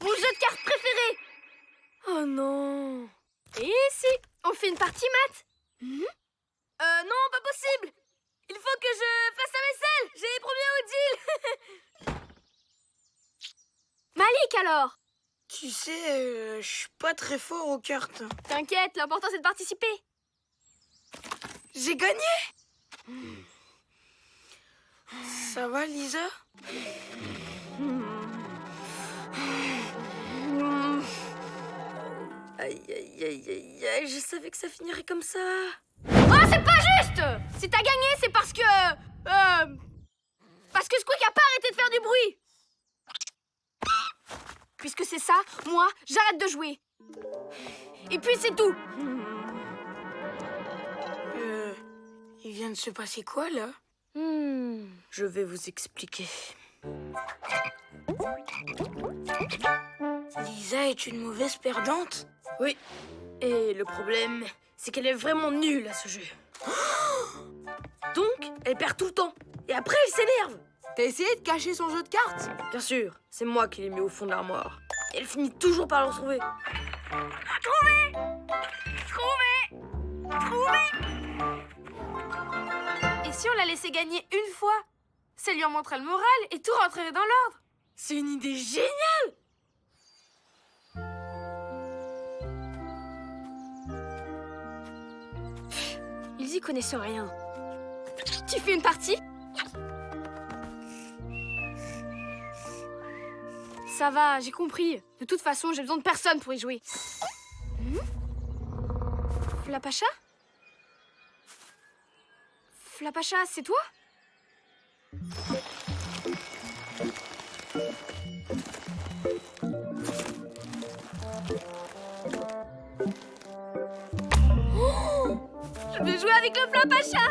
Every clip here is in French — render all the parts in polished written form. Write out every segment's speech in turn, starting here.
Mon jeu de cartes préféré! Oh non! Et si on fait une partie, Matt? Non, pas possible! Il faut que je fasse la vaisselle! J'ai promis à Odile! Malik, alors? Tu sais, je suis pas très fort aux cartes. T'inquiète, l'important c'est de participer. J'ai gagné! Ça va, Lisa? Aïe, aïe, aïe, aïe, aïe, je savais que ça finirait comme ça. Oh, c'est pas juste! Si t'as gagné, c'est parce que... Parce que Squeak a pas arrêté de faire du bruit. Puisque c'est ça, moi, j'arrête de jouer. Et puis c'est tout. Il vient de se passer quoi, là? Je vais vous expliquer. Lisa est une mauvaise perdante? Oui. Et le problème, c'est qu'elle est vraiment nulle à ce jeu. Donc, elle perd tout le temps. Et après, elle s'énerve. T'as essayé de cacher son jeu de cartes? Bien sûr, c'est moi qui l'ai mis au fond de l'armoire. Et elle finit toujours par le retrouver. Trouvé! Et si on la laissait gagner une fois? Ça lui en montrerait le moral et tout rentrerait dans l'ordre. C'est une idée géniale! Ils y connaissent rien. Tu fais une partie? Ça va, j'ai compris. De toute façon, j'ai besoin de personne pour y jouer. Flapacha? Flapacha, c'est toi? Oh, je vais jouer avec le Flapacha!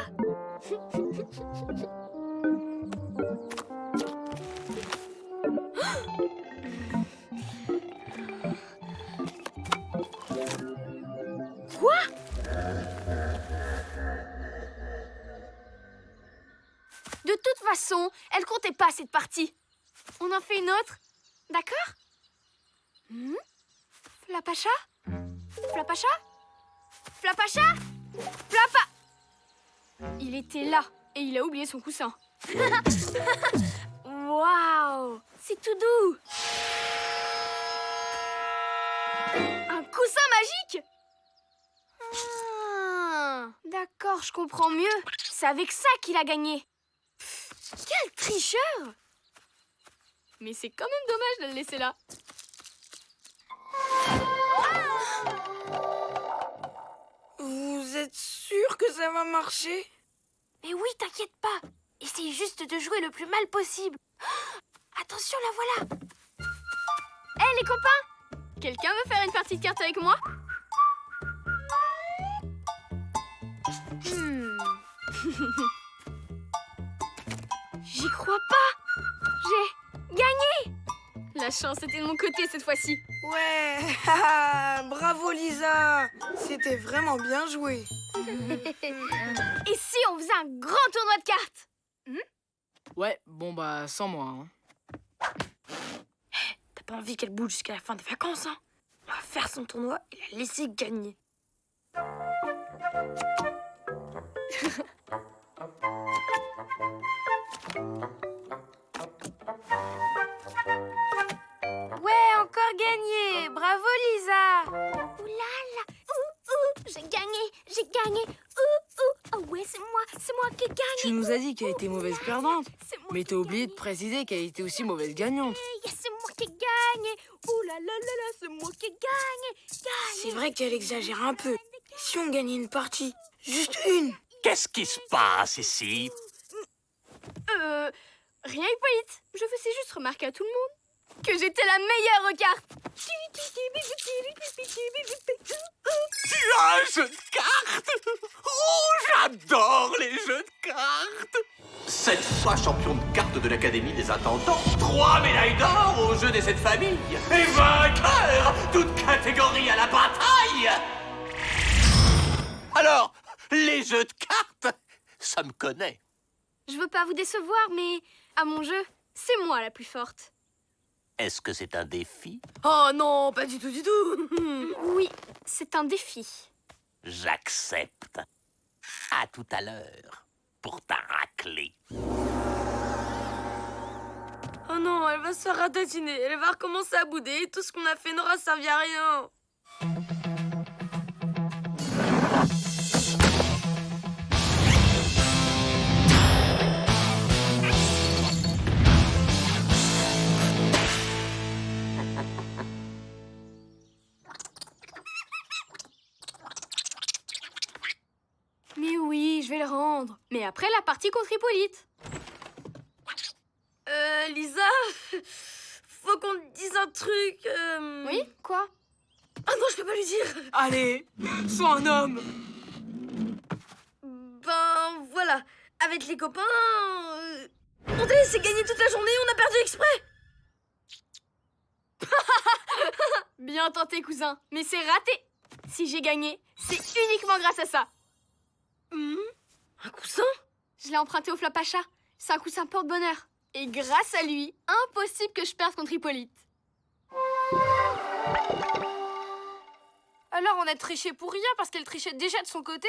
Quoi? De toute façon, elle comptait pas cette partie. On en fait une autre, d'accord? Flapacha? Flapacha? Flapacha? Il était là et il a oublié son coussin. Waouh! C'est tout doux! Un coussin magique? Ah, d'accord, je comprends mieux. C'est avec ça qu'il a gagné. Quel tricheur! Mais c'est quand même dommage de le laisser là. Vous êtes sûr que ça va marcher? Mais oui, t'inquiète pas. Essaye juste de jouer le plus mal possible. Attention, la voilà. Hé, les copains! Quelqu'un veut faire une partie de cartes avec moi? J'y crois pas! J'ai gagné! La chance était de mon côté cette fois-ci. Ouais, bravo Lisa. C'était vraiment bien joué. Et si on faisait un grand tournoi de cartes? Ouais, bon bah, sans moi, hein. T'as pas envie qu'elle bouge jusqu'à la fin des vacances, hein? On va faire son tournoi et la laisser gagner. Ouais, encore gagné! Bravo, Lisa! Ouh là là! J'ai gagné! Oh ouais, c'est moi qui ai Tu gagné! nous as dit qu'elle était mauvaise perdante. C'est moi Mais qui t'as ai oublié de gagné. préciser qu'elle était aussi mauvaise gagnante. C'est moi qui ai gagné! Ouh là là là là, c'est moi qui ai gagné! C'est vrai qu'elle exagère un peu. Si on gagnait une partie, juste une. Qu'est-ce qui se passe ici? Rien, Hippolyte. Je faisais juste remarquer à tout le monde que j'étais la meilleure aux cartes. Tu as un jeu de cartes? Oh, j'adore les jeux de cartes! 7 fois champion de cartes de l'Académie des Intendants, 3 médailles d'or au jeu des 7 familles, et vainqueur, toutes catégories à la bataille! Alors, les jeux de cartes, ça me connaît. Je veux pas vous décevoir, mais à mon jeu, c'est moi la plus forte. Est-ce que c'est un défi? Oh non, pas du tout, du tout. Oui, c'est un défi. J'accepte. À tout à l'heure, pour ta raclée. Oh non, elle va se faire ratatiner. Elle va recommencer à bouder et tout ce qu'on a fait n'aura servi à rien. Mais oui, je vais le rendre. Mais après la partie contre Hippolyte. Lisa, faut qu'on te dise un truc. Oui, quoi? Ah non, je peux pas lui dire. Allez, sois un homme. Ben voilà, avec les copains, on t'a laissé gagner toute la journée, on a perdu exprès. Bien tenté, cousin. Mais c'est raté. Si j'ai gagné, c'est uniquement grâce à ça. Un coussin? Je l'ai emprunté au flop à chat. C'est un coussin porte-bonheur. Et grâce à lui, impossible que je perde contre Hippolyte. Alors on a triché pour rien parce qu'elle trichait déjà de son côté?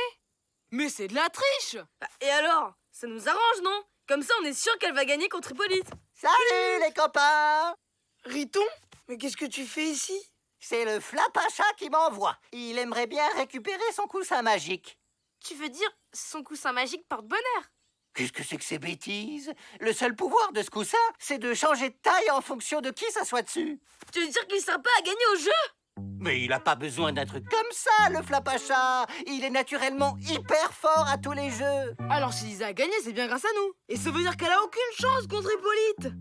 Mais c'est de la triche. Bah, et alors? Ça nous arrange, non? Comme ça, on est sûr qu'elle va gagner contre Hippolyte. Salut les copains! Riton? Mais qu'est-ce que tu fais ici? C'est le Flapacha qui m'envoie. Il aimerait bien récupérer son coussin magique. Tu veux dire son coussin magique porte-bonheur? Qu'est-ce que c'est que ces bêtises? Le seul pouvoir de ce coussin, c'est de changer de taille en fonction de qui s'assoit dessus. Tu veux dire qu'il sert pas à gagner au jeu? Mais il a pas besoin d'un truc comme ça, le Flapacha. Il est naturellement hyper fort à tous les jeux. Alors si Lisa a gagné, c'est bien grâce à nous. Et ça veut dire qu'elle a aucune chance contre Hippolyte.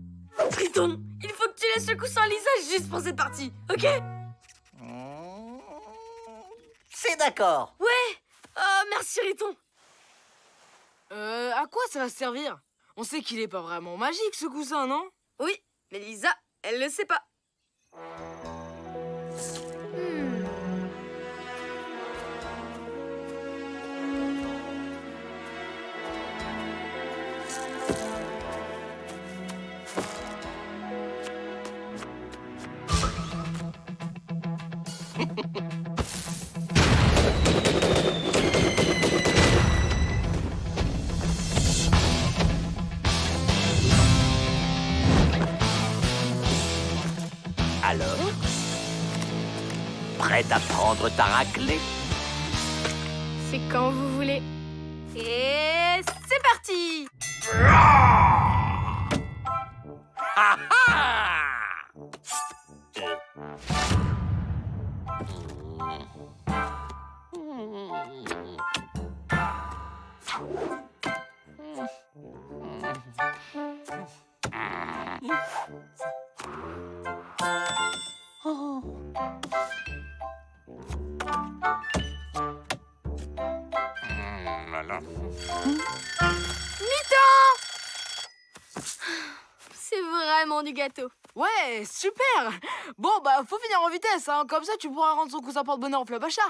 Riton, il faut que tu laisses le coussin à Lisa juste pour cette partie, ok? C'est d'accord. Ouais. Oh, merci Riton. À quoi ça va servir? On sait qu'il est pas vraiment magique ce coussin, non? Oui, mais Lisa, elle le sait pas. Alors? Prête à prendre ta raclée? C'est quand vous voulez. Et c'est parti! Ah ah! C'est vraiment du gâteau. Ouais, super. Bon, bah, faut finir en vitesse, hein. Comme ça, tu pourras rendre son coussin porte-bonheur au flop à chat.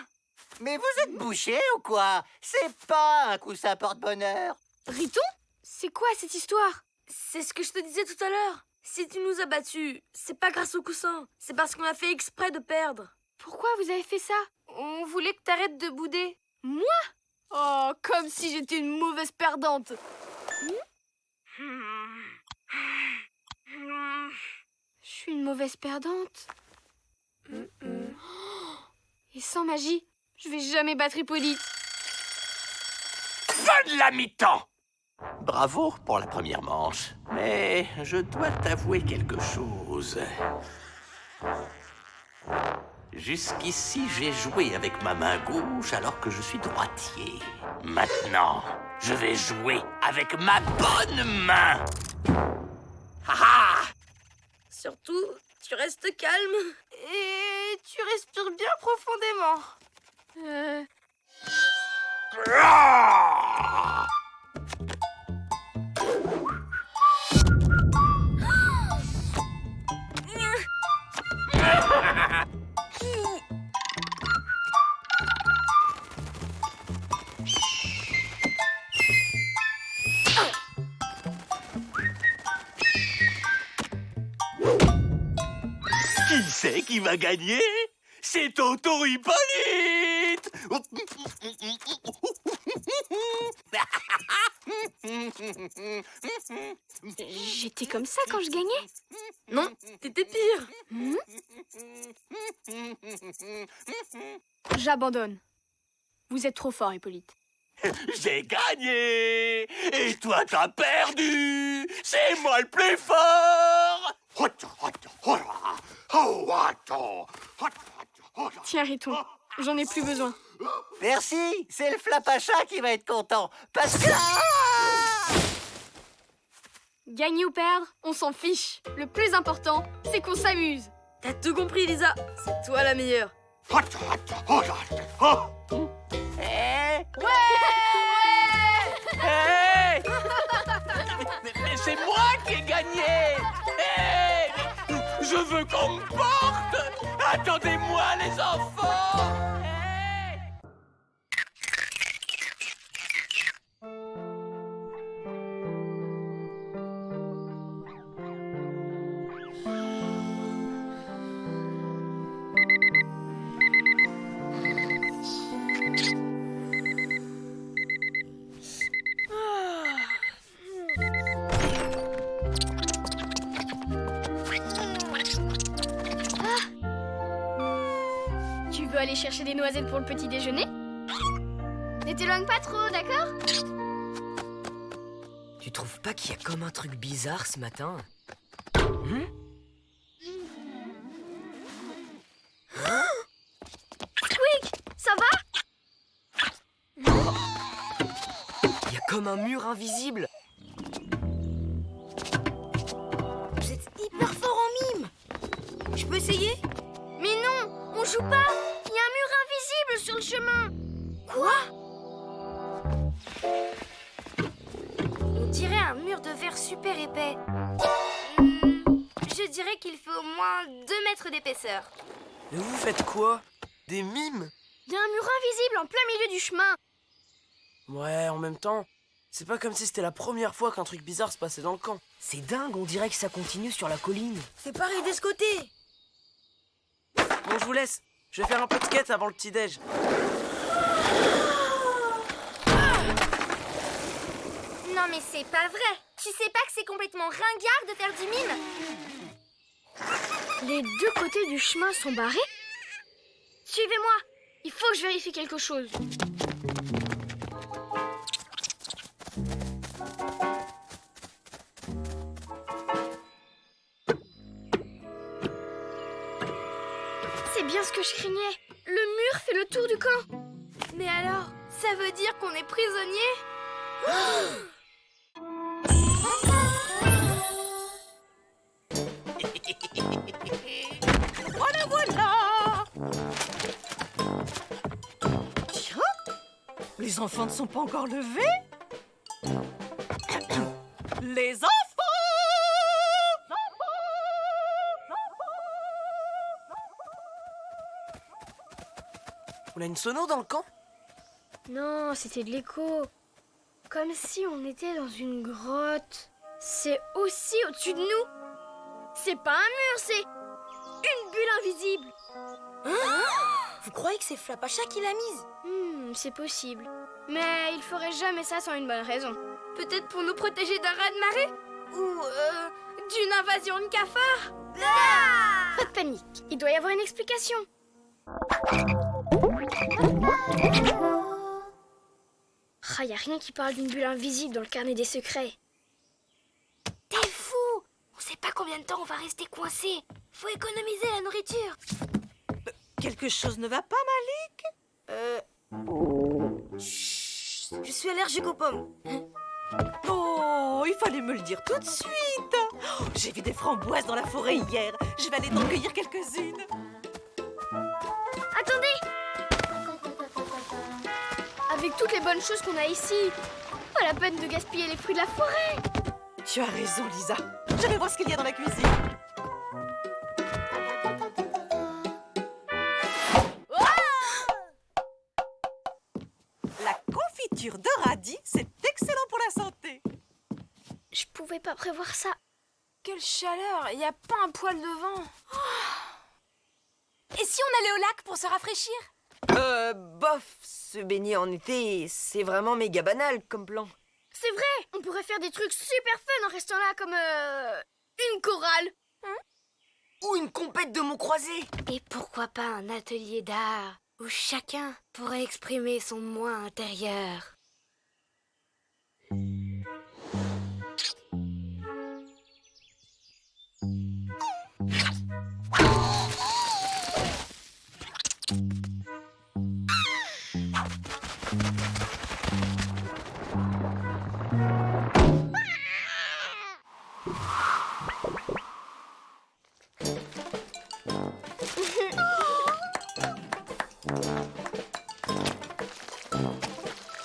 Mais vous êtes bouché ou quoi? C'est pas un coussin porte-bonheur. Riton? C'est quoi cette histoire? C'est ce que je te disais tout à l'heure. Si tu nous as battus, c'est pas grâce au coussin. C'est parce qu'on a fait exprès de perdre. Pourquoi vous avez fait ça? On voulait que t'arrêtes de bouder. Moi? Oh, comme si j'étais une mauvaise perdante. Je suis une mauvaise perdante. Et sans magie, je vais jamais battre Hippolyte. Fin de la mi-temps! Bravo pour la première manche, mais je dois t'avouer quelque chose. Jusqu'ici, j'ai joué avec ma main gauche alors que je suis droitier. Maintenant, je vais jouer avec ma bonne main. Ha ha! Surtout, tu restes calme. Et tu respires bien profondément. Ah! Qui c'est qui va gagner? C'est Tonton Hippolyte! J'étais comme ça quand je gagnais? Non, t'étais pire. J'abandonne. Vous êtes trop fort, Hippolyte. J'ai gagné! Et toi, t'as perdu! C'est moi le plus fort! Tiens, Riton, j'en ai plus besoin. Merci, c'est le Flapacha qui va être content. Parce que... Gagner ou perdre, on s'en fiche. Le plus important, c'est qu'on s'amuse. T'as tout compris, Lisa. C'est toi la meilleure. Eh, Hey! Mais c'est moi qui ai gagné! Hey! Je veux qu'on me porte! Attendez-moi, les enfants! Hey! Tu veux aller chercher des noisettes pour le petit déjeuner? Ne t'éloigne pas trop, d'accord? Tu trouves pas qu'il y a comme un truc bizarre ce matin? Squeak, ça va? Il y a comme un mur invisible. Vous êtes hyper fort en mime. Je peux essayer? Mais non, on joue pas. Il y a un mur invisible sur le chemin. Quoi? On dirait un mur de verre super épais. Je dirais qu'il fait au moins 2 mètres d'épaisseur. Mais vous faites quoi? Des mimes? Il y a un mur invisible en plein milieu du chemin. Ouais, en même temps, c'est pas comme si c'était la première fois qu'un truc bizarre se passait dans le camp. C'est dingue, on dirait que ça continue sur la colline. C'est pareil de ce côté. Bon, je vous laisse. Je vais faire un peu de skate avant le petit-déj. Non mais c'est pas vrai. Tu sais pas que c'est complètement ringard de faire du mime? Les deux côtés du chemin sont barrés. Suivez-moi. Il faut que je vérifie quelque chose. C'est bien ce que je craignais. Le mur fait le tour du camp. Mais alors, ça veut dire qu'on est prisonnier? Voilà, voilà. Tiens, les enfants ne sont pas encore levés. Les enfants! On a une sono dans le camp? Non, c'était de l'écho. Comme si on était dans une grotte. C'est aussi au-dessus de nous. C'est pas un mur, c'est une bulle invisible. Vous croyez que c'est Flapacha qui l'a mise? C'est possible. Mais il ferait jamais ça sans une bonne raison. Peut-être pour nous protéger d'un raz-de-marée? Ou d'une invasion de cafards? Pas de panique. Il doit y avoir une explication. Ah, y a rien qui parle d'une bulle invisible dans le carnet des secrets. T'es fou! On sait pas combien de temps on va rester coincé. Faut économiser la nourriture. Quelque chose ne va pas, Je suis allergique aux pommes. Malik? Oh, il fallait me le dire tout de suite. Oh, j'ai vu des framboises dans la forêt hier. Je vais aller t'en cueillir quelques-unes. Attendez! Avec toutes les bonnes choses qu'on a ici, pas la peine de gaspiller les fruits de la forêt. Tu as raison, Lisa. Je vais voir ce qu'il y a dans la cuisine. La confiture de radis, c'est excellent pour la santé. Je pouvais pas prévoir ça. Quelle chaleur! Y a pas un poil de vent. aller au lac pour se rafraîchir? Bof, se baigner en été, c'est vraiment méga banal comme plan. C'est vrai, on pourrait faire des trucs super fun en restant là comme une chorale. Ou une compète de mots croisés. Et pourquoi pas un atelier d'art où chacun pourrait exprimer son moi intérieur?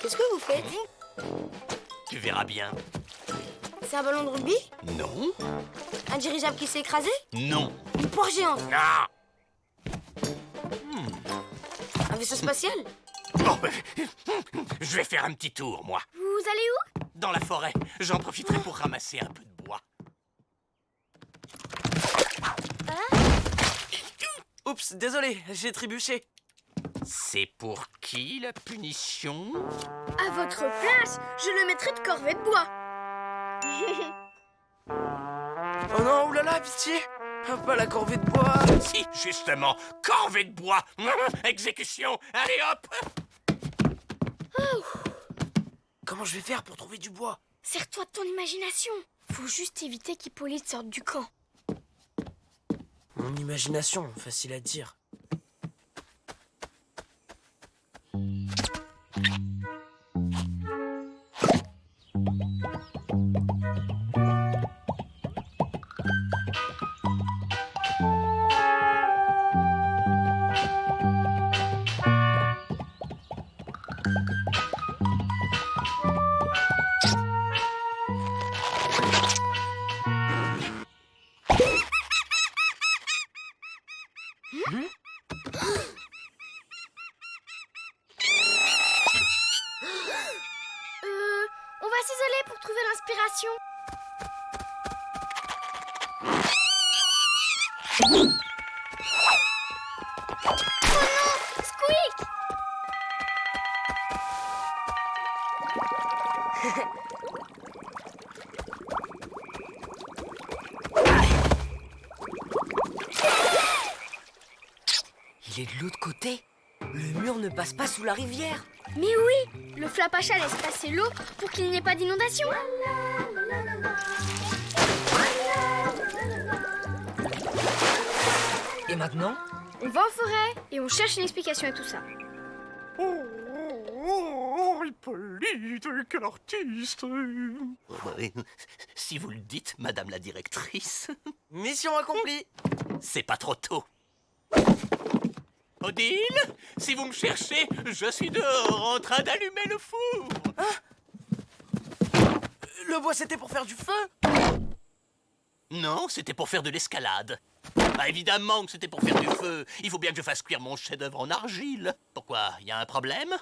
Qu'est-ce que vous faites? Tu verras bien. C'est un ballon de rugby? Non. Un dirigeable qui s'est écrasé? Non. Une poire géante? Non. Un vaisseau spatial? Bon, je vais faire un petit tour, moi. Vous allez où? Dans la forêt. J'en profiterai pour ramasser un peu de bois. Oups, désolé, j'ai trébuché. C'est pour qui, la punition? À votre place, je le mettrai de corvée de bois. Oh non, oulala, pitié. Pas la corvée de bois. Si, justement, corvée de bois. Exécution. Allez, hop. Comment je vais faire pour trouver du bois? Sers-toi de ton imagination. Faut juste éviter qu'Hippolyte sorte du camp. Mon imagination, facile à dire. On va s'isoler pour trouver l'inspiration. Oh non, Squeak! Il est de l'autre côté. Le mur ne passe pas sous la rivière. Mais oui, le Flapacha laisse passer l'eau pour qu'il n'y ait pas d'inondation. Et maintenant? On va en forêt et on cherche une explication à tout ça. Oh, Hippolyte, quel artiste. Si vous le dites, madame la directrice. Mission accomplie. C'est pas trop tôt. Odile, si vous me cherchez, je suis dehors en train d'allumer le four. Le bois, c'était pour faire du feu? Non, c'était pour faire de l'escalade. Bah évidemment que c'était pour faire du feu. Il faut bien que je fasse cuire mon chef-d'œuvre en argile. Pourquoi? Y a un problème?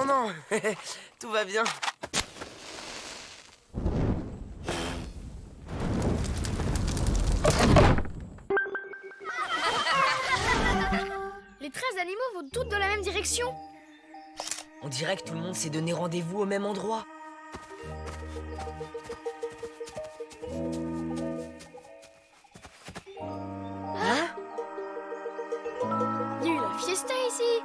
Non. Tout va bien. Les 13 animaux vont toutes dans la même direction. On dirait que tout le monde s'est donné rendez-vous au même endroit. Hein? Il y a eu la fiesta ici.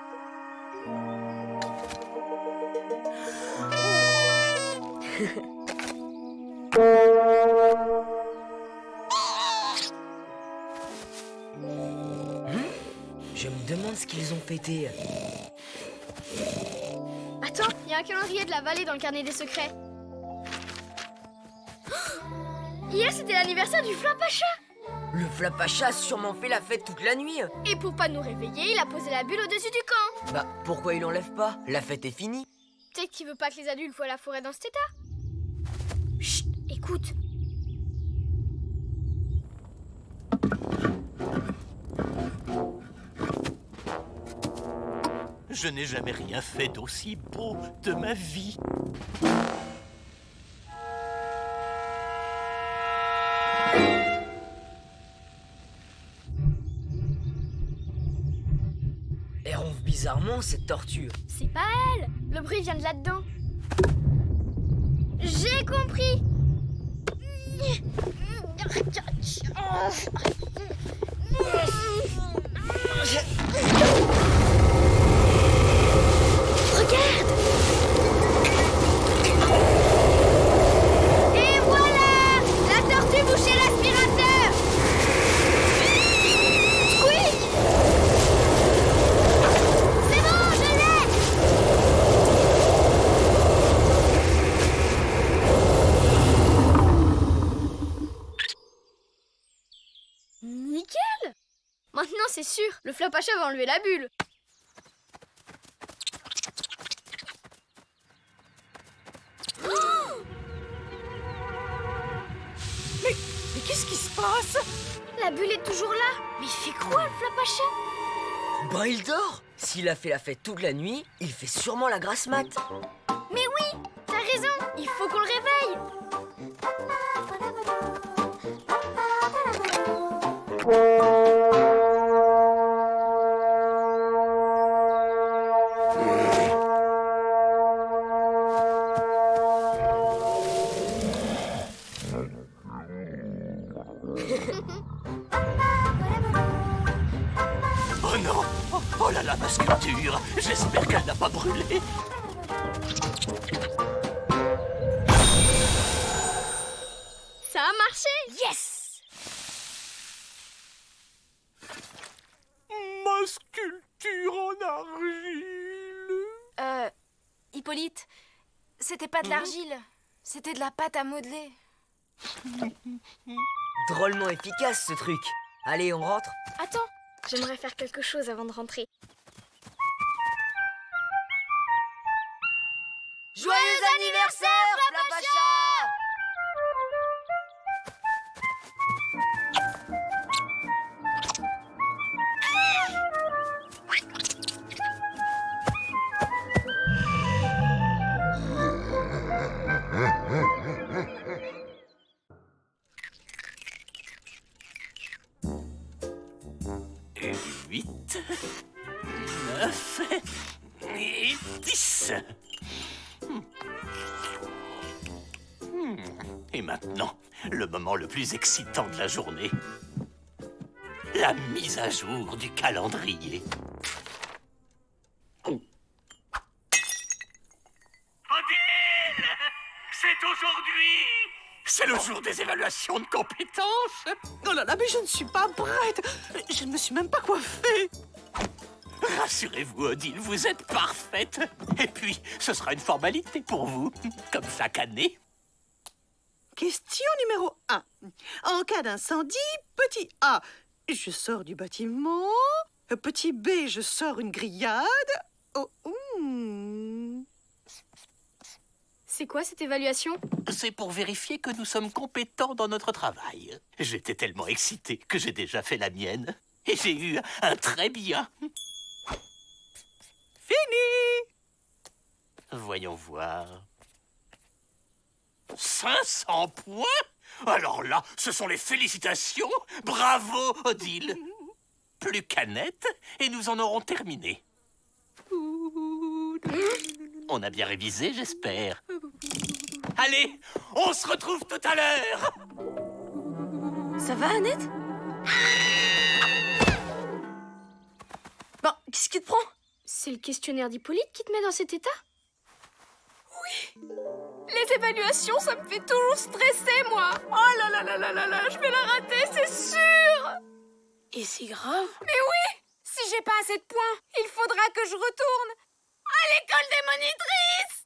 Je me demande ce qu'ils ont fêté. Attends, il y a un calendrier de la vallée dans le carnet des secrets. Hier, c'était l'anniversaire du Flapacha. Le Flapacha a sûrement fait la fête toute la nuit. Et pour pas nous réveiller, il a posé la bulle au-dessus du camp. Bah, pourquoi il enlève pas? La fête est finie. Peut-être qu'il veut pas que les adultes voient la forêt dans cet état. Chut, écoute. Je n'ai jamais rien fait d'aussi beau de ma vie. Elle ronfle bizarrement, cette tortue. C'est pas elle. Le bruit vient de là-dedans. J'ai compris. Regarde. Et voilà, la tortue bouchait l'aspirateur. Squeak. C'est bon, je l'ai. Nickel. Maintenant, c'est sûr, le Flapacha va enlever la bulle. Mais qu'est-ce qui se passe? La bulle est toujours là. Mais il fait quoi, le Flapacha? Bah, il dort. S'il a fait la fête toute la nuit, il fait sûrement la grasse mat. Mais oui, t'as raison, il faut qu'on le réveille. Oh non! Oh là là, ma sculpture! J'espère qu'elle n'a pas brûlé! Ça a marché. Yes. Ma sculpture en argile! Hippolyte, c'était pas de l'argile, c'était de la pâte à modeler. Drôlement efficace, ce truc. Allez, on rentre. Attends, j'aimerais faire quelque chose avant de rentrer. Joyeux anniversaire, Flapacha! Et 8, 9 et 10. Et maintenant, le moment le plus excitant de la journée. La mise à jour du calendrier. Odile! C'est aujourd'hui! C'est le jour des évaluations de compétences! Oh là là, mais je ne suis pas prête. Je ne me suis même pas coiffée. Rassurez-vous, Odile, vous êtes parfaite. Et puis, ce sera une formalité pour vous, comme chaque année. Question numéro 1. En cas d'incendie, petit A, je sors du bâtiment. Petit B, je sors une grillade. Oh, C'est quoi cette évaluation? C'est pour vérifier que nous sommes compétents dans notre travail. J'étais tellement excité que j'ai déjà fait la mienne. Et j'ai eu un très bien. Fini. Voyons voir. 500 points? Alors là, ce sont les félicitations. Bravo, Odile. Plus qu'Annette, et nous en aurons terminé. On a bien révisé, j'espère. Allez, on se retrouve tout à l'heure. Ça va, Annette? Bon, qu'est-ce qui te prend? C'est le questionnaire d'Hippolyte qui te met dans cet état? Les évaluations, ça me fait toujours stresser, moi. Oh là là là là là là, je vais la rater, c'est sûr. Et c'est grave. Mais oui, si j'ai pas assez de points, il faudra que je retourne à l'école des monitrices.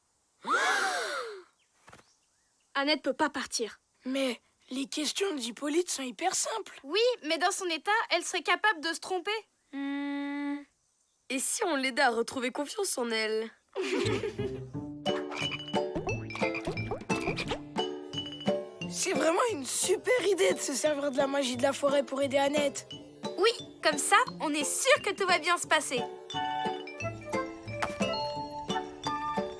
Annette peut pas partir. Mais les questions d'Hippolyte sont hyper simples. Oui, mais dans son état, elle serait capable de se tromper. Et si on l'aidait à retrouver confiance en elle? C'est vraiment une super idée de se servir de la magie de la forêt pour aider Annette. Oui, comme ça, on est sûr que tout va bien se passer.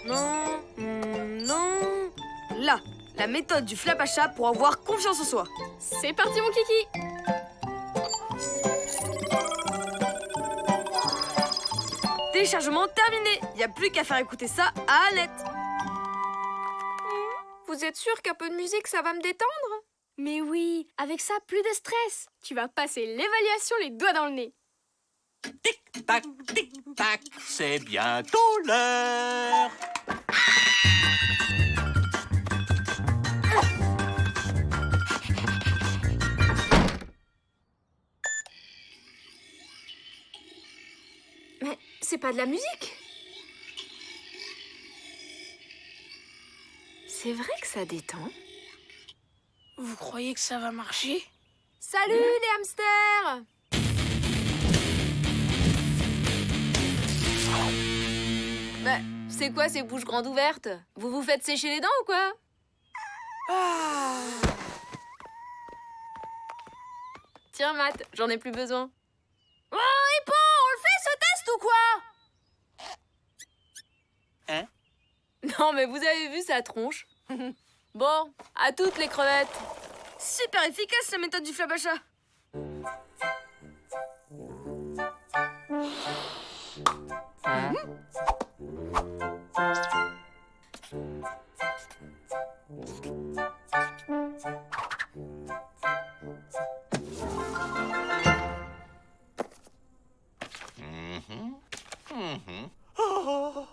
Non, non. Là, la méthode du Flapacha pour avoir confiance en soi. C'est parti, mon kiki. Téléchargement terminé. Y a plus qu'à faire écouter ça à Annette. Vous êtes sûr qu'un peu de musique, ça va me détendre? Mais oui, avec ça, plus de stress. Tu vas passer l'évaluation les doigts dans le nez. Tic-tac, tic-tac, c'est bientôt l'heure. Mais c'est pas de la musique. C'est vrai que ça détend. Vous croyez que ça va marcher? Salut les hamsters! Bah, c'est quoi ces bouches grandes ouvertes? Vous vous faites sécher les dents ou quoi? Tiens, Matt, j'en ai plus besoin. Oh, Hippo, on le fait ce test ou quoi? Hein? Non, mais vous avez vu sa tronche? Bon, à toutes les crevettes. Super efficace la méthode du flapacha. Oh,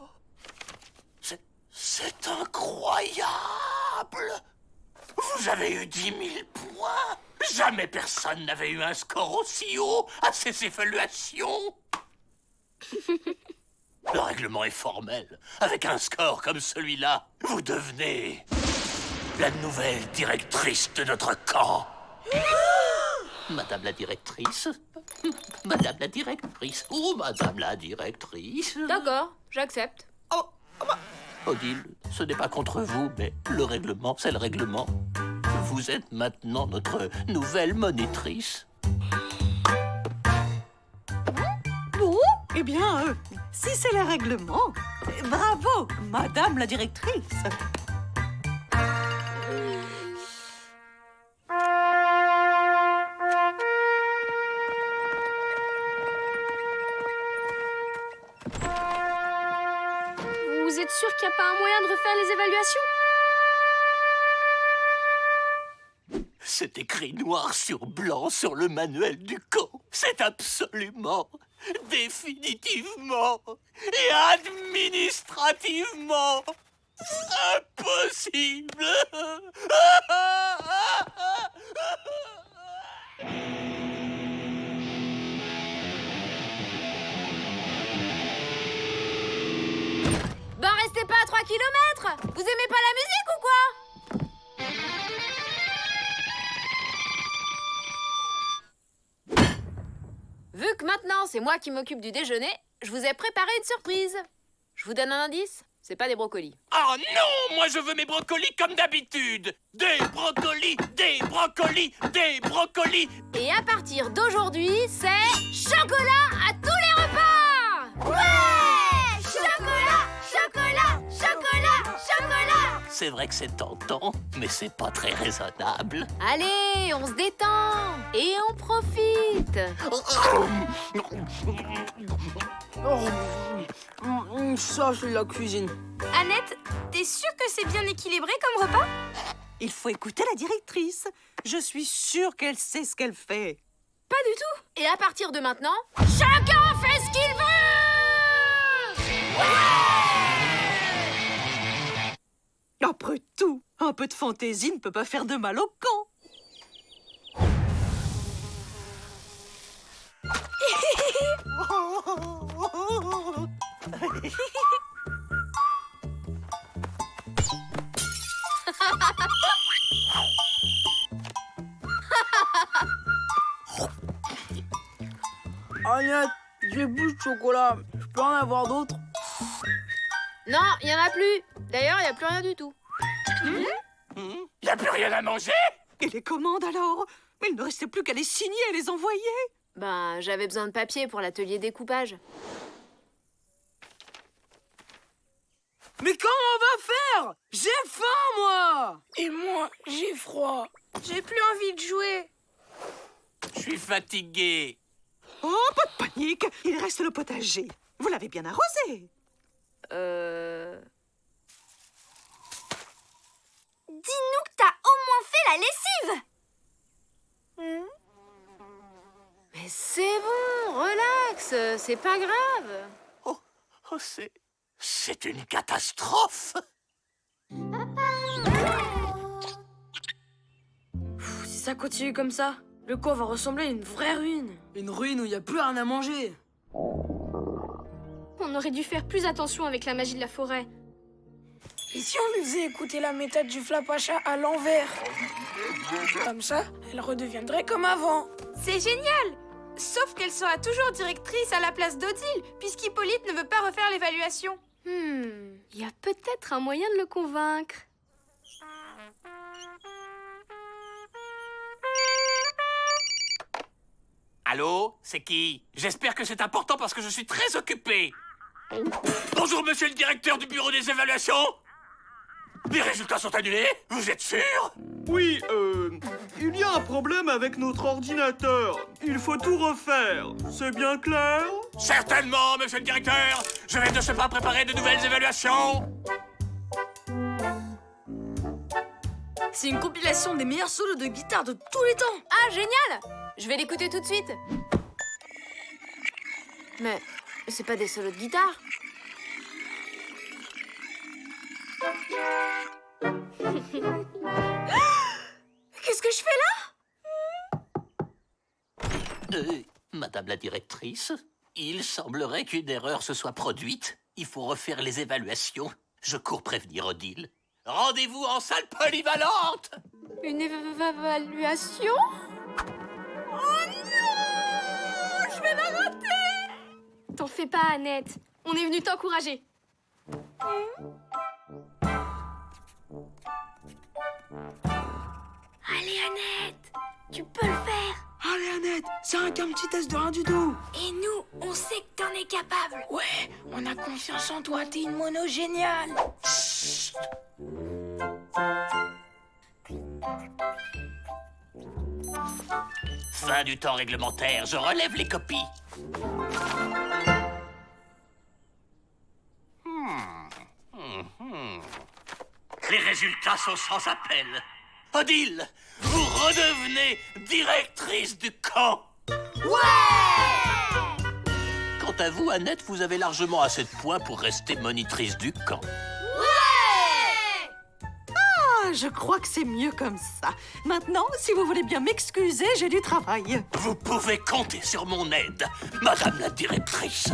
c'est incroyable. Vous avez eu 10 000 points. Jamais personne n'avait eu un score aussi haut à ces évaluations. Le règlement est formel. Avec un score comme celui-là, vous devenez la nouvelle directrice de notre camp. Madame la directrice. Madame la directrice. Oh, madame la directrice. D'accord, j'accepte. Odile, ce n'est pas contre vous, mais le règlement, c'est le règlement. Vous êtes maintenant notre nouvelle monitrice. Eh bien, si c'est le règlement, bravo, madame la directrice. Vous êtes sûr qu'il n'y a pas un moyen de refaire les évaluations? C'est écrit noir sur blanc sur le manuel du camp. C'est absolument, définitivement et administrativement impossible. Ben restez pas à 3 kilomètres! Vous aimez pas la musique ou quoi? Vu que maintenant c'est moi qui m'occupe du déjeuner, je vous ai préparé une surprise. Je vous donne un indice, c'est pas des brocolis. Oh non, moi je veux mes brocolis comme d'habitude. Des brocolis, des brocolis, des brocolis. Et à partir d'aujourd'hui, c'est chocolat à tous les repas! Ouais! Chocolat, chocolat, chocolat, chocolat! C'est vrai que c'est tentant, mais c'est pas très raisonnable. Allez, on se détend et on profite. Ça, c'est de la cuisine. Annette, t'es sûre que c'est bien équilibré comme repas? Il faut écouter la directrice. Je suis sûre qu'elle sait ce qu'elle fait. Pas du tout. Et à partir de maintenant, chacun fait ce qu'il veut! Après tout, un peu de fantaisie ne peut pas faire de mal au camp. Agnès, j'ai plus de chocolat. Je peux en avoir d'autres? Non, il y en a plus. D'ailleurs, il y a plus rien du tout. Y a plus rien à manger? Et les commandes alors? Mais il ne restait plus qu'à les signer et les envoyer. Ben, j'avais besoin de papier pour l'atelier découpage. Mais comment on va faire? J'ai faim, moi! Et moi, j'ai froid. J'ai plus envie de jouer. Je suis fatigué. Oh, pas de panique, il reste le potager. Vous l'avez bien arrosé. Dis-nous que t'as au moins fait la lessive. Mais c'est bon, relax, c'est pas grave. Oh, c'est une catastrophe. Si ça continue comme ça, le coin va ressembler à une vraie ruine. Une ruine où il n'y a plus rien à manger. On aurait dû faire plus attention avec la magie de la forêt. Et si on lui faisait écouter la méthode du Flapacha à l'envers? Comme ça, elle redeviendrait comme avant. C'est génial! Sauf qu'elle sera toujours directrice à la place d'Odile, puisqu'Hippolyte ne veut pas refaire l'évaluation. Il y a peut-être un moyen de le convaincre. Allô, c'est qui? J'espère que c'est important parce que je suis très occupé. Bonjour, monsieur le directeur du bureau des évaluations. Les résultats sont annulés? Vous êtes sûr? Oui, il y a un problème avec notre ordinateur. Il faut tout refaire. C'est bien clair? Certainement, monsieur le directeur. Je vais de ce pas préparer de nouvelles évaluations. C'est une compilation des meilleurs solos de guitare de tous les temps. Ah, génial! Je vais l'écouter tout de suite. Mais c'est pas des solos de guitare. Qu'est-ce que je fais là? Madame la directrice, il semblerait qu'une erreur se soit produite. Il faut refaire les évaluations. Je cours prévenir Odile. Rendez-vous en salle polyvalente! Une évaluation? Oh non! Je vais la rater! T'en fais pas, Annette. On est venu t'encourager. Allez, Annette! Tu peux le faire! Allez, Annette, c'est un petit test de rien du tout. Et nous, on sait que t'en es capable! Ouais, on a confiance en toi, t'es une mono géniale. Fin du temps réglementaire, je relève les copies. Les résultats sont sans appel. Odile, vous redevenez directrice du camp. Ouais! Quant à vous, Annette, vous avez largement assez de points pour rester monitrice du camp. Ah, je crois que c'est mieux comme ça. Maintenant, si vous voulez bien m'excuser, j'ai du travail. Vous pouvez compter sur mon aide, madame la directrice.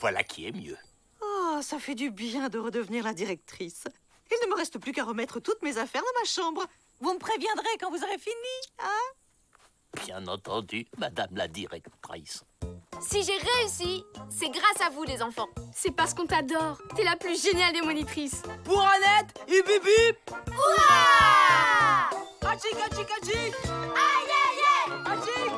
Voilà qui est mieux. Oh, ça fait du bien de redevenir la directrice. Il ne me reste plus qu'à remettre toutes mes affaires dans ma chambre. Vous me préviendrez quand vous aurez fini, hein? Bien entendu, madame la directrice. Si j'ai réussi, c'est grâce à vous, les enfants. C'est parce qu'on t'adore. T'es la plus géniale des monitrices. Pour Annette, hip hip hip. Hurrah! Achik, achik, achik. Aïe, aïe, aïe! Achik.